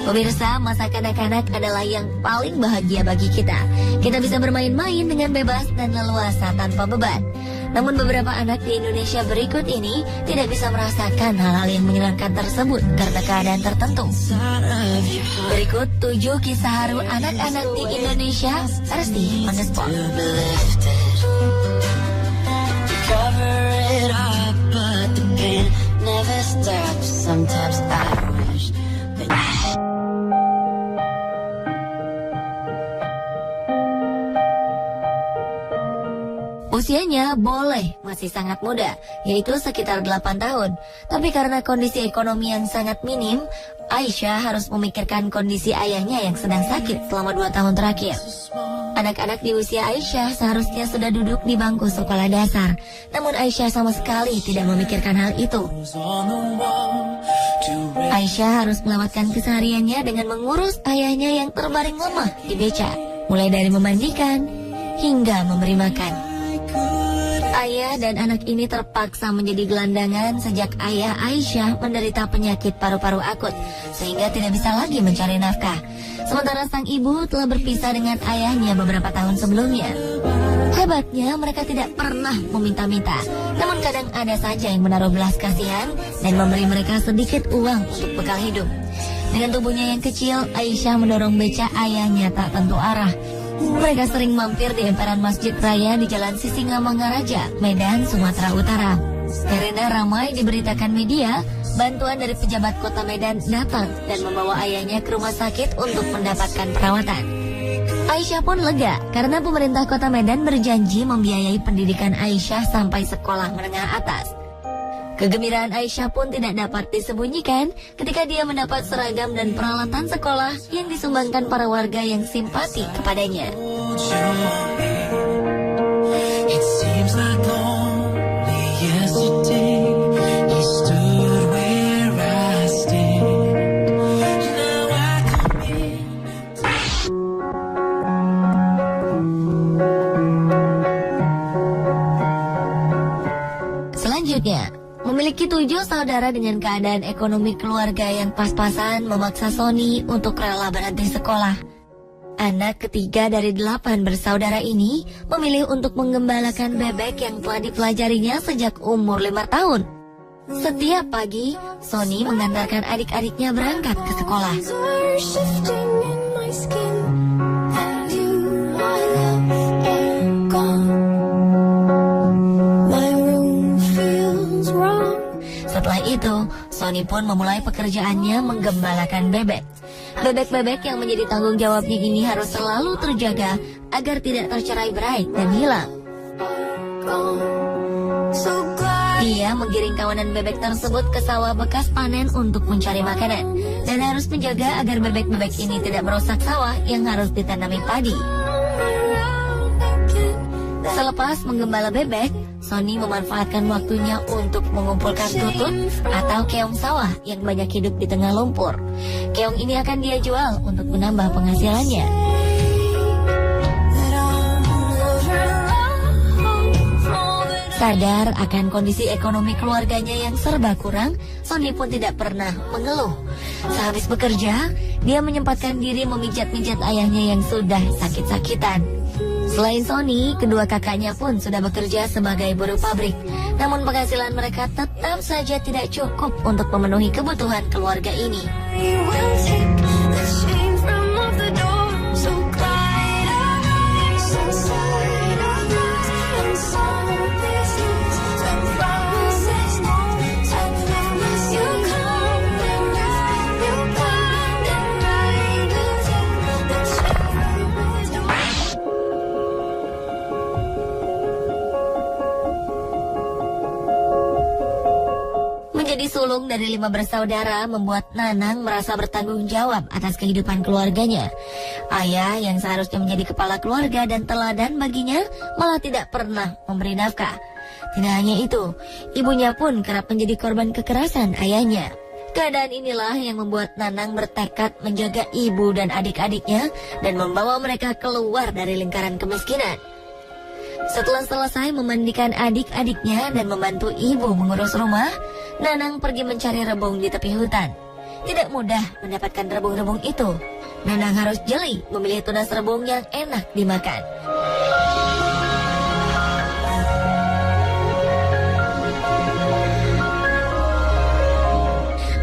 Pemirsa, masa kanak-kanak adalah yang paling bahagia bagi kita. Kita bisa bermain-main dengan bebas dan leluasa tanpa beban. Namun beberapa anak di Indonesia berikut ini tidak bisa merasakan hal-hal yang menyenangkan tersebut karena keadaan tertentu. Berikut 7 kisah haru anak-anak di Indonesia, Resti on the spot. Usianya boleh masih sangat muda, yaitu sekitar 8 tahun. Tapi karena kondisi ekonomi yang sangat minim, Aisyah harus memikirkan kondisi ayahnya yang sedang sakit selama 2 tahun terakhir. Anak-anak di usia Aisyah seharusnya sudah duduk di bangku sekolah dasar. Namun Aisyah sama sekali tidak memikirkan hal itu. Aisyah harus melewatkan kesehariannya dengan mengurus ayahnya yang terbaring lemah di beca, mulai dari memandikan hingga memberi makan. Ayah dan anak ini terpaksa menjadi gelandangan sejak ayah Aisyah menderita penyakit paru-paru akut, sehingga tidak bisa lagi mencari nafkah. Sementara sang ibu telah berpisah dengan ayahnya beberapa tahun sebelumnya. Hebatnya, mereka tidak pernah meminta-minta. Namun kadang ada saja yang menaruh belas kasihan dan memberi mereka sedikit uang untuk bekal hidup. Dengan tubuhnya yang kecil, Aisyah mendorong beca ayahnya tak tentu arah. Mereka sering mampir di emperan Masjid Raya di Jalan Sisingamangaraja, Medan, Sumatera Utara. Karena ramai diberitakan media, bantuan dari pejabat kota Medan datang dan membawa ayahnya ke rumah sakit untuk mendapatkan perawatan. Aisyah pun lega karena pemerintah kota Medan berjanji membiayai pendidikan Aisyah sampai sekolah menengah atas. Kegembiraan Aisyah pun tidak dapat disembunyikan ketika dia mendapat seragam dan peralatan sekolah yang disumbangkan para warga yang simpati kepadanya. Selanjutnya, memiliki 7 saudara dengan keadaan ekonomi keluarga yang pas-pasan memaksa Sony untuk rela berhenti sekolah. Anak ketiga dari 8 bersaudara ini memilih untuk menggembalakan bebek yang telah dipelajarinya sejak umur 5 tahun. Setiap pagi, Sony mengantarkan adik-adiknya berangkat ke sekolah. Setelah itu, Sony pun memulai pekerjaannya menggembalakan bebek. Bebek-bebek yang menjadi tanggung jawabnya ini harus selalu terjaga agar tidak tercerai-berai dan hilang. Dia menggiring kawanan bebek tersebut ke sawah bekas panen untuk mencari makanan, dan harus menjaga agar bebek-bebek ini tidak merusak sawah yang harus ditanami padi. Selepas menggembala bebek, Sony memanfaatkan waktunya untuk mengumpulkan tutut atau keong sawah yang banyak hidup di tengah lumpur. Keong ini akan dia jual untuk menambah penghasilannya. Sadar akan kondisi ekonomi keluarganya yang serba kurang, Sony pun tidak pernah mengeluh. Sehabis bekerja, dia menyempatkan diri memijat-mijat ayahnya yang sudah sakit-sakitan. Selain Sony, kedua kakaknya pun sudah bekerja sebagai buruh pabrik. Namun penghasilan mereka tetap saja tidak cukup untuk memenuhi kebutuhan keluarga ini. Menjadi sulung dari 5 bersaudara membuat Nanang merasa bertanggung jawab atas kehidupan keluarganya. Ayah yang seharusnya menjadi kepala keluarga dan teladan baginya malah tidak pernah memberi nafkah. Tidak hanya itu, ibunya pun kerap menjadi korban kekerasan ayahnya. Keadaan inilah yang membuat Nanang bertekad menjaga ibu dan adik-adiknya dan membawa mereka keluar dari lingkaran kemiskinan. Setelah selesai memandikan adik-adiknya dan membantu ibu mengurus rumah, Nanang pergi mencari rebung di tepi hutan. Tidak mudah mendapatkan rebung-rebung itu. Nanang harus jeli memilih tunas rebung yang enak dimakan.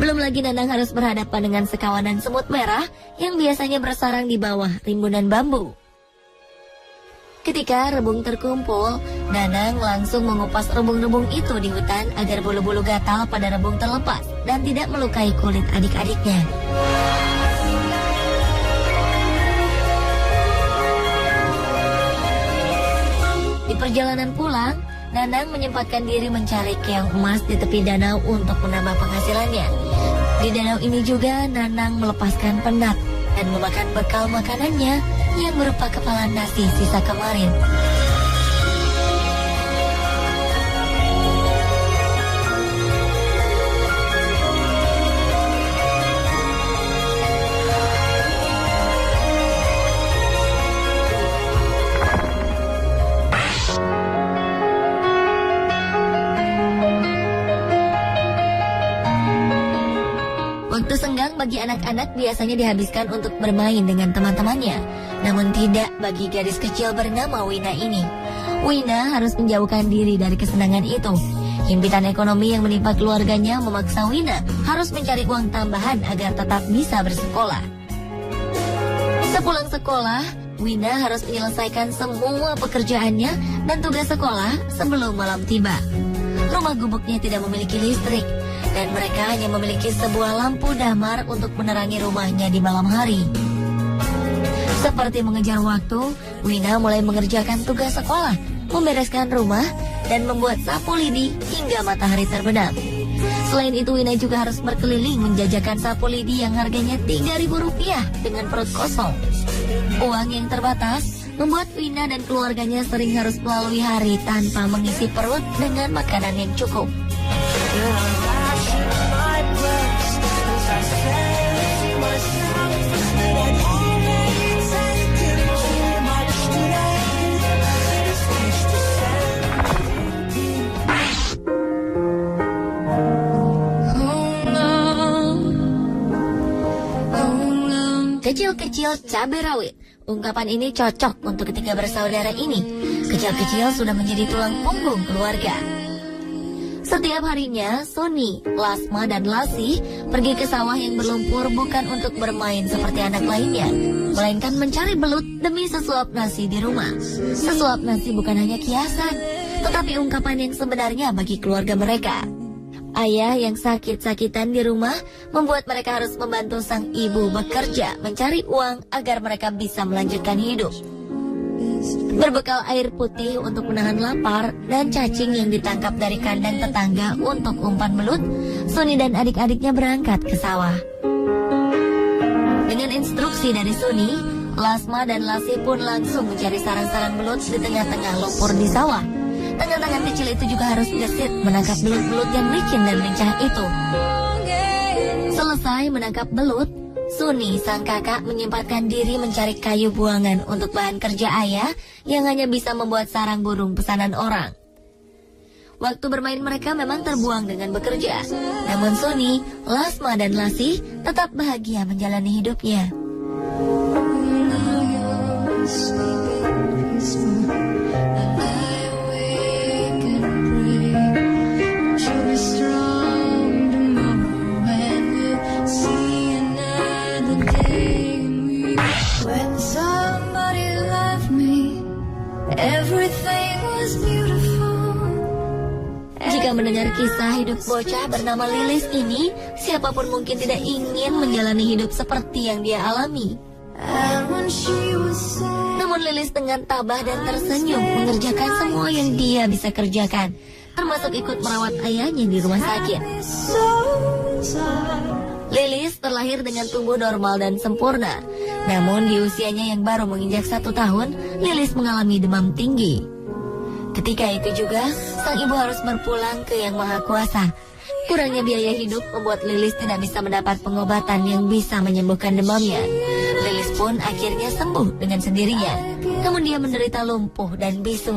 Belum lagi Nanang harus berhadapan dengan sekawanan semut merah yang biasanya bersarang di bawah rimbunan bambu. Ketika rebung terkumpul, Nanang langsung mengupas rebung-rebung itu di hutan agar bulu-bulu gatal pada rebung terlepas dan tidak melukai kulit adik-adiknya. Di perjalanan pulang, Nanang menyempatkan diri mencari keong emas di tepi danau untuk menambah penghasilannya. Di danau ini juga Nanang melepaskan penat dan memakan bekal makanannya yang berupa kepala nasi sisa kemarin. Waktu senggang bagi anak-anak biasanya dihabiskan untuk bermain dengan teman-temannya. Namun tidak bagi gadis kecil bernama Wina ini. Wina harus menjauhkan diri dari kesenangan itu. Himpitan ekonomi yang menimpa keluarganya memaksa Wina harus mencari uang tambahan agar tetap bisa bersekolah. Sepulang sekolah, Wina harus menyelesaikan semua pekerjaannya dan tugas sekolah sebelum malam tiba. Rumah gubuknya tidak memiliki listrik, dan mereka hanya memiliki sebuah lampu damar untuk menerangi rumahnya di malam hari. Seperti mengejar waktu, Wina mulai mengerjakan tugas sekolah, membereskan rumah, dan membuat sapu lidi hingga matahari terbenam. Selain itu, Wina juga harus berkeliling menjajakan sapu lidi yang harganya Rp3.000 dengan perut kosong. Uang yang terbatas membuat Wina dan keluarganya sering harus melalui hari tanpa mengisi perut dengan makanan yang cukup. Kecil-kecil cabai rawit. Ungkapan ini cocok untuk ketiga bersaudara ini. Kecil-kecil sudah menjadi tulang punggung keluarga. Setiap harinya, Sony, Lasma, dan Lasih pergi ke sawah yang berlumpur bukan untuk bermain seperti anak lainnya, melainkan mencari belut demi sesuap nasi di rumah. Sesuap nasi bukan hanya kiasan, tetapi ungkapan yang sebenarnya bagi keluarga mereka. Ayah yang sakit-sakitan di rumah membuat mereka harus membantu sang ibu bekerja mencari uang agar mereka bisa melanjutkan hidup. Berbekal air putih untuk menahan lapar dan cacing yang ditangkap dari kandang tetangga untuk umpan belut, Sony dan adik-adiknya berangkat ke sawah. Dengan instruksi dari Sony, Lasma dan Lasih pun langsung mencari sarang-sarang belut di tengah-tengah lumpur di sawah. Tangan-tangan kecil itu juga harus gesit menangkap belut-belut yang licin dan lincah itu. Selesai menangkap belut, Suni, sang kakak, menyempatkan diri mencari kayu buangan untuk bahan kerja ayah yang hanya bisa membuat sarang burung pesanan orang. Waktu bermain mereka memang terbuang dengan bekerja. Namun Suni, Lasma, dan Lasih tetap bahagia menjalani hidupnya. Jika mendengar kisah hidup bocah bernama Lilis ini, siapapun mungkin tidak ingin menjalani hidup seperti yang dia alami. Namun Lilis dengan tabah dan tersenyum mengerjakan semua yang dia bisa kerjakan, termasuk ikut merawat ayahnya di rumah sakit. Lilis terlahir dengan tubuh normal dan sempurna. Namun di usianya yang baru menginjak 1 tahun, Lilis mengalami demam tinggi. Ketika itu juga, sang ibu harus berpulang ke Yang Maha Kuasa. Kurangnya biaya hidup membuat Lilis tidak bisa mendapat pengobatan yang bisa menyembuhkan demamnya. Lilis pun akhirnya sembuh dengan sendirinya. Namun dia menderita lumpuh dan bisu.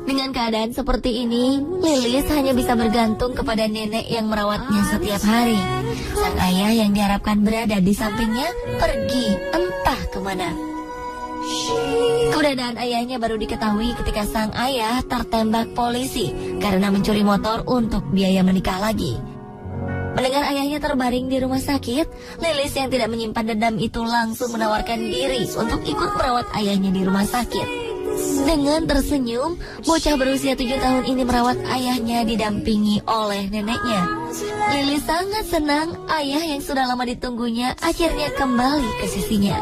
Dengan keadaan seperti ini, Lilis hanya bisa bergantung kepada nenek yang merawatnya setiap hari. Sang ayah yang diharapkan berada di sampingnya pergi entah kemana. Keberadaan ayahnya baru diketahui ketika sang ayah tertembak polisi karena mencuri motor untuk biaya menikah lagi. Mendengar ayahnya terbaring di rumah sakit, Lilis yang tidak menyimpan dendam itu langsung menawarkan diri untuk ikut merawat ayahnya di rumah sakit. Dengan tersenyum, bocah berusia 7 tahun ini merawat ayahnya didampingi oleh neneknya. Lilis sangat senang ayah yang sudah lama ditunggunya akhirnya kembali ke sisinya.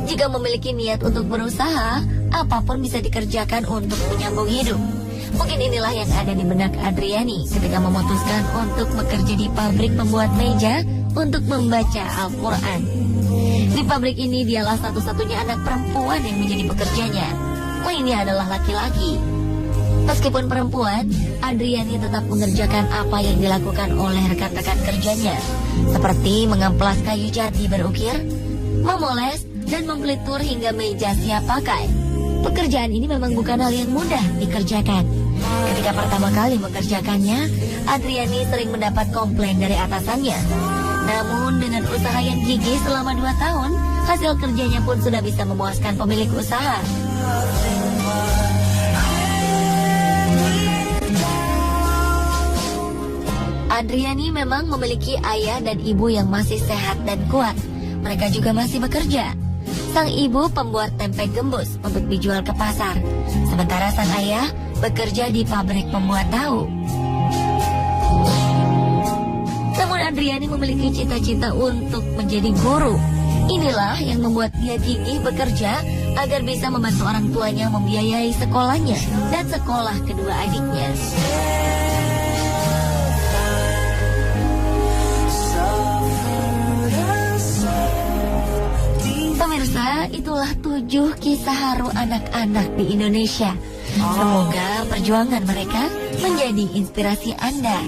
Jika memiliki niat untuk berusaha, apapun bisa dikerjakan untuk menyambung hidup. Mungkin inilah yang ada di benak Adriani ketika memutuskan untuk bekerja di pabrik pembuat meja untuk membaca Al-Quran. Di pabrik ini dialah satu-satunya anak perempuan yang menjadi pekerjanya. Lainnya adalah laki-laki. Meskipun perempuan, Adriani tetap mengerjakan apa yang dilakukan oleh rekan-rekan kerjanya, seperti mengamplas kayu jati berukir, memoles, dan membelitur hingga meja siap pakai. Pekerjaan ini memang bukan hal yang mudah dikerjakan. Ketika pertama kali mengerjakannya, Adriani sering mendapat komplain dari atasannya. Namun dengan usaha yang gigih selama 2 tahun, hasil kerjanya pun sudah bisa memuaskan pemilik usaha. Adriani memang memiliki ayah dan ibu yang masih sehat dan kuat. Mereka juga masih bekerja. Sang ibu pembuat tempe gembus untuk dijual ke pasar, sementara sang ayah bekerja di pabrik pembuat tahu. Namun Adriani memiliki cita-cita untuk menjadi guru. Inilah yang membuat dia gigih bekerja agar bisa membantu orang tuanya membiayai sekolahnya dan sekolah kedua adiknya. Pemirsa, itulah 7 kisah haru anak-anak di Indonesia. Semoga perjuangan mereka menjadi inspirasi Anda.